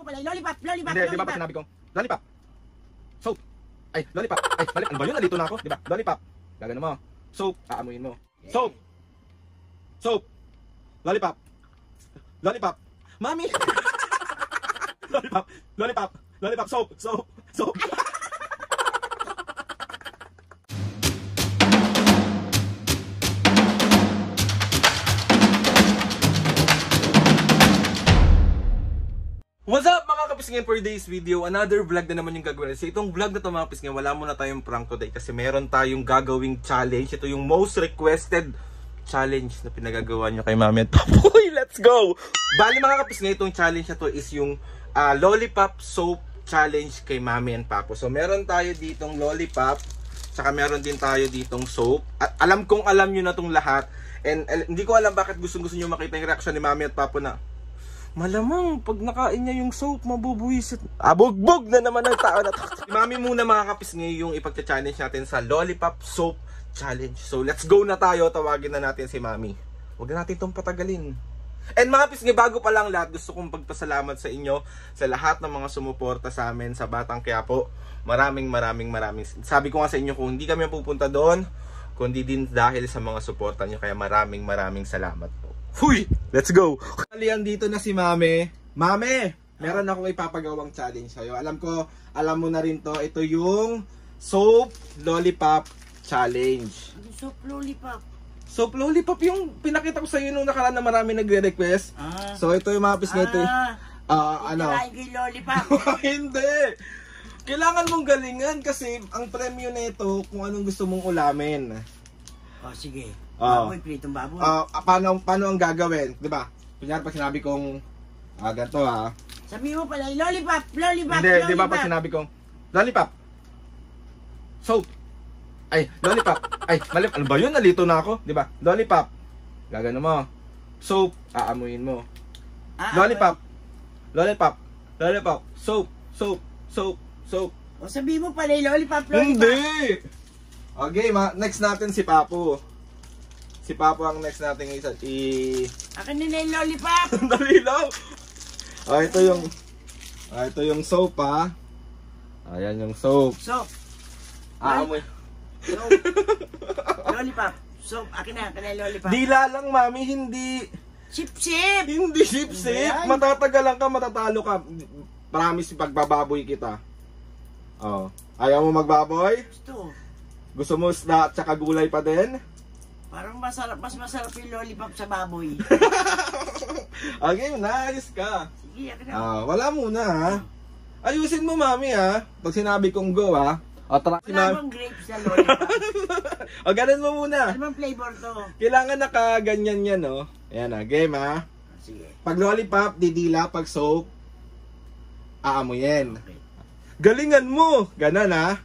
pala, lollipop, lollipop, Hindi, di ba pag sinabi kong lollipop, soap, ay, lollipop, ay, mali, ano ba yun? Nalito na ako, di ba? Lollipop, gagano mo, soap, aamuin mo, soap, soap, lollipop, lollipop, mami, lollipop, lollipop, lollipop, soap, soap, soap. What's up mga kapisngin, for today's video, another vlog na naman yung gagawin. So itong vlog na to mga kapisngin, wala muna tayong prank today kasi meron tayong gagawing challenge. Ito yung most requested challenge na pinagagawa nyo kay Mami at Papoy. Let's go! Bali mga kapisngin, itong challenge na to is yung lollipop soap challenge kay Mami and Papo. So meron tayo ditong lollipop, saka meron din tayo ditong soap. At alam kong alam nyo na tong lahat. And hindi ko alam bakit gusto nyo makita yung reaction ni Mami at Papo na malamang pag nakain niya yung soap, mabubuwisit. Bugbog na naman ang tao na to. Si Mami muna mga kapisngin yung ipagcha-challenge natin sa lollipop soap challenge. So let's go na tayo, tawagin na natin si Mami. Huwag na natin itong patagalin. And mga kapisngin, bago pa lang lahat, gusto kong pagpasalamat sa inyo, sa lahat ng mga sumuporta sa amin sa Batang Quiapo. Maraming. Sabi ko nga sa inyo, kung hindi kami pupunta doon, kundi din dahil sa mga suporta nyo. Kaya maraming salamat po. Huy! Let's go! Kalian dito na si Mami. Mami! Meron akong ipapagawang challenge sa'yo. Alam ko, alam mo na rin to. Ito yung soap lollipop challenge. Soap lollipop. Soap lollipop yung pinakita ko sa'yo nung nakaraan na marami nagre-request. So ito yung mga pisngi. Ano? Kailangan kay lollipop. Hindi! Kailangan mong galingan kasi ang premyo nito kung anong gusto mong ulamin. Oh, sige. Baboy, pritong baboy. Paano ang gagawin? Diba? Kunyari pag sinabi kong ganito ha. Sabi mo pala, lollipop, lollipop, Hindi, lollipop. diba pag sinabi kong lollipop, soap, ay, lollipop, ay, mali, ano ba yun? Nalito na ako, diba? Lollipop, gagano mo, soap, aamuin mo. Lollipop, lollipop, lollipop, soap, soap, soap, soap. O sabi mo pala, lollipop, lollipop. Hindi! Okay, next natin si Papo. Si Papo ang next natin Akin na yung lollipop. Dali lang. Ito yung soap ha. Ayan yung soap. Soap. Amoy. Soap. Lollipop. Soap. Akin na yung lollipop. Dila lang mami, hindi. Sip-sip. Hindi sip-sip. Matatagalan ka, matatalo ka. Promise pagbababoy kita. Oh. Ayaw mo magbaboy? Gusto mo isda at saka gulay pa din? Parang mas masarap yung lollipop sa baboy. Okay, nice ka. Sige, akin na. Wala muna ha. Ayusin mo mami ha. Pag sinabi kong go ha. Tara si Wala mami. bang grapes na lollipop? Ganun mo muna. Ano bang flavor to? Kailangan nakaganyan yan no. Ayan ha, game ha. Sige. Pag lollipop, didila. Pag soap, aamuyin. Okay. Galingan mo. Ganon ha.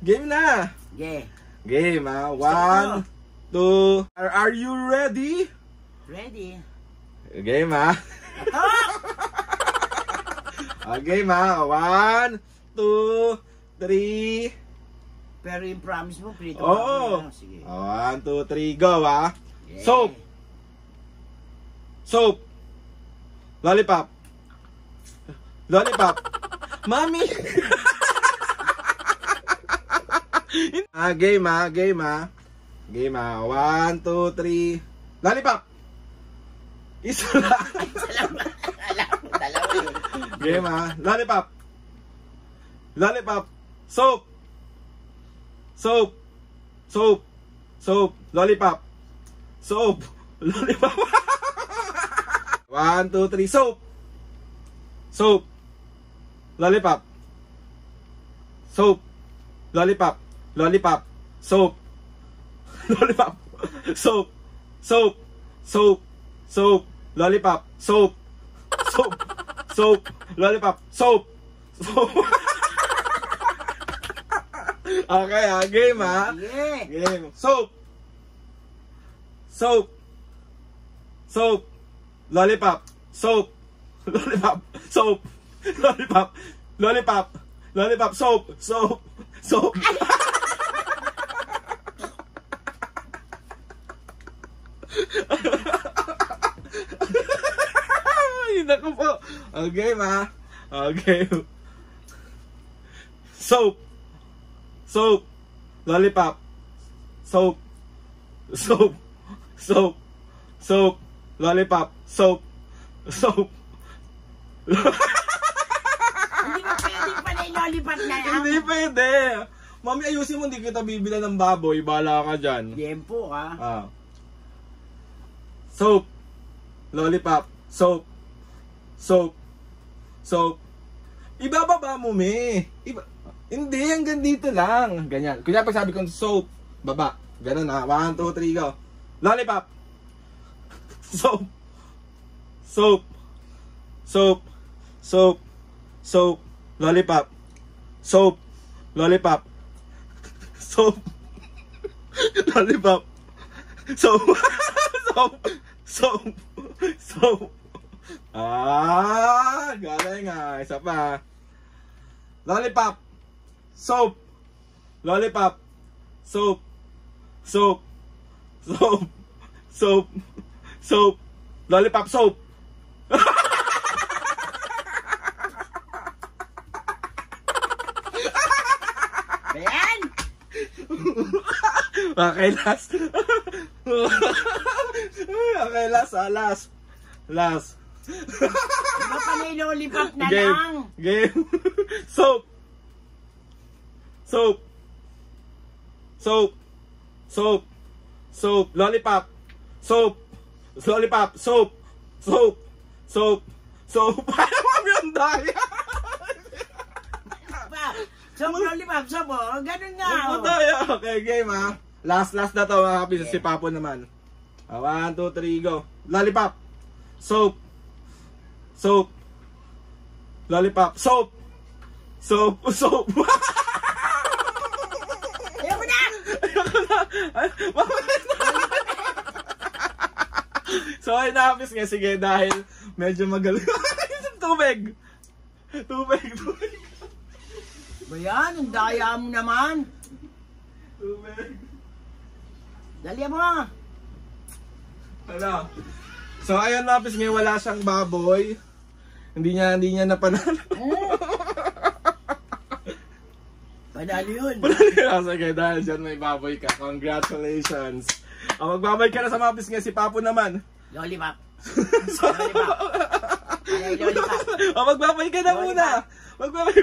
Game na. Yeah. Game ha. 1, 2. Are you ready? Ready. Game ha. Game ha. 1, 2, 3. Pero yung promise mo, prito. Oo. Sige. 1, 2, 3, go ha. Yeah. Soap. Soap. Lollipop. Lollipop. Mami. Game ha. Game ha. Game ha. 1, 2, 3. Lollipop. Isa lang. Alam mo, dalawa yun. Game ha. Lollipop. Lollipop. Soap. Soap. Soap. Soap. Lollipop. Soap. Lollipop. 1, 2, 3. Soap. Soap. Lollipop. Soap. Lollipop. Lollipop. Soap. Lollipop. Soap. Soap. Soap. Soap. Lollipop. Soap. Soap. Soap. Lollipop. Soap. Soap. Okay ha, game ha. Yeah. Game. Soap. Soap. Soap. Lollipop. Soap. Lollipop. Soap. Lollipop. Lollipop. Lollipop. Soap. Soap. Soap. Ay, naku po. Okay, ma. Okay. Soap. Soap. Lollipop. Soap. Soap. Soap. Soap. Lollipop. Soap. Soap. Hindi ba pwede pala yung lollipop na lang? Hindi pwede. Mami, ayusin mo, hindi kita bibila ng baboy. Bahala ka dyan. Tempo ka. Ah. Soap. Lollipop. Soap. Soap. Soap. Ibababa mo, me. Hindi, hanggang dito lang. Ganyan. Kunya pag sabi kong soap, baba. Ganun ha. 1, 2, 3, go. Lollipop. Soap. Soap. Soap. Soap. Soap. Lollipop. Soap. Lollipop. Soap. Lollipop. Soap. Soap. Soap. Soap. Ah, galing nga. Isa pa. Lollipop. Soap. Lollipop. Soap. Soap. Soap. Soap. Soap. Lollipop soap. Ayan! Okay, last. Okay, last. Last. Last. Diba pala yung lollipop na Game. lang? Game. Soap. Soap. Soap. Soap. Soap. Lollipop. Soap. Lollipop. Soap. Soap. Soap. Soap. Paano mo yung daya? Soap, lollipop, soap, oh. Ganun nga, Ang oh. daya. Okay, game ha. Last na to mga kapis. Si Papo naman. 1, 2, 3, go. Lollipop. Soap. Soap. Lollipop. Soap. Soap. Soap. Ayoko na! Ayoko na. So ay napis nga. Sige, dahil medyo magaling. Tubig. Tubig. Tubig. Ba yan? Ang daya mo naman. Tubig. Dali mo. Ano? So ayun napis nga. Wala siyang baboy. Hindi niya napanalo. Panalo yun. Sige, dahil dyan may baboy ka. Congratulations. Magbabay ka na sa mapis nga si Papo naman. Lollipop. Lollipop. Ay, lollipop. Magbabay ka na muna. Magbabay.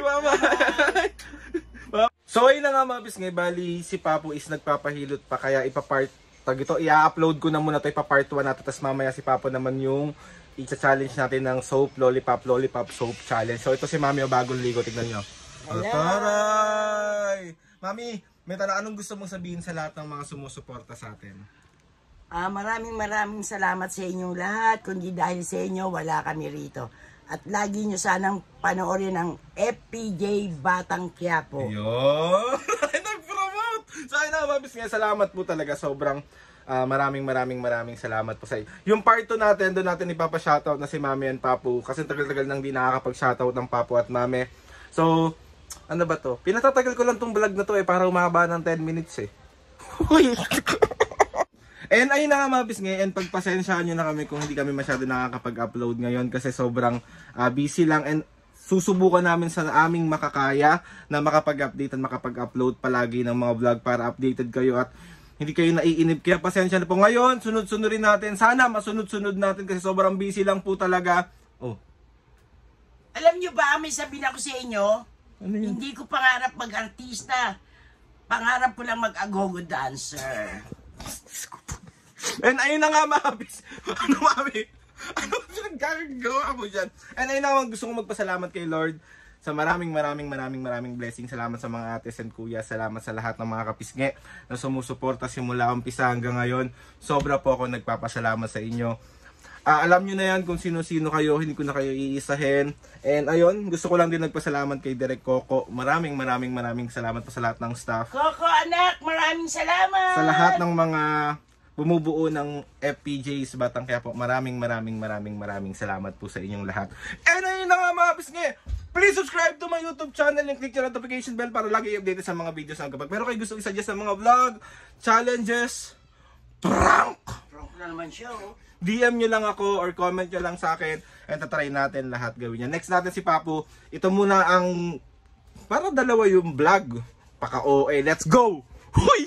So ayun na nga mapis nga. Bali si Papo is nagpapahilot pa. Kaya ipapart. Tag ito, i-upload ko na muna ito. Ipapart 1 natin. Tapos mamaya si Papo naman yung i-challenge natin ng soap, lollipop, soap challenge. So ito si Mami o bagong ligo. Tignan nyo. Hello. Taray! Mami, may anong gusto mong sabihin sa lahat ng mga sumusuporta sa atin? Maraming salamat sa inyong lahat. Kundi dahil sa inyo, wala kami rito. At lagi nyo sanang panoorin ang FPJ Batang Quiapo. Ayun! Nag-promote! So ayun na, mabis nga, salamat po talaga. Sobrang maraming salamat po sa inyo. Yung part 2 natin, doon natin ipapa-shoutout na si Mami and Papu. Kasi tagal-tagal nang di nakakapag-shoutout ng Papu at Mami. So, ano ba to? Pinatatagal ko lang tong vlog na to para umaba ng 10 minutes eh. And ayun na nga mabis ngayon, pagpasensyahan nyo na kami kung hindi kami masyado nakakapag-upload ngayon kasi sobrang busy lang and susubukan namin sa aming makakaya na makapag-update at makapag-upload palagi ng mga vlog para updated kayo at hindi kayo naiinip. Kaya pasensya na po ngayon, sunod-sunod rin natin. Sana masunod-sunod natin kasi sobrang busy lang po talaga. Oh. Alam nyo ba, may sabihin ako sa inyo, Ano yun? hindi ko pangarap mag-artista. Pangarap ko lang mag-agogo dancer. And ayun na nga mabis. Ano mami? Ano nagkakagawa mo dyan? And ayun na nga gusto kong magpasalamat kay Lord sa maraming blessing. Salamat sa mga ates and kuya. Salamat sa lahat ng mga kapisnge na sumusuporta simula umpisa hanggang ngayon. Sobra po ako nagpapasalamat sa inyo. Alam nyo na yan kung sino-sino kayo. Hindi ko na kayo iisahin. And ayun, gusto ko lang din nagpasalamat kay Direk Coco. Maraming salamat po sa lahat ng staff. Coco anak, maraming salamat! Sa lahat ng mga bumubuo ng FPJs Batang Quiapo, maraming salamat po sa inyong lahat. And ayun na nga mga pisnge, please subscribe to my YouTube channel and click yung notification bell para lagi updated sa mga videos na kapag meron kayo gusto i-suggest sa mga vlog, challenges, prank! Prank na naman siya, oh. DM nyo lang ako or comment nyo lang sa akin and tatry natin lahat gawin yan. Next natin si Papu. Ito muna ang para dalawa yung vlog. Paka OA. Let's go! Huy!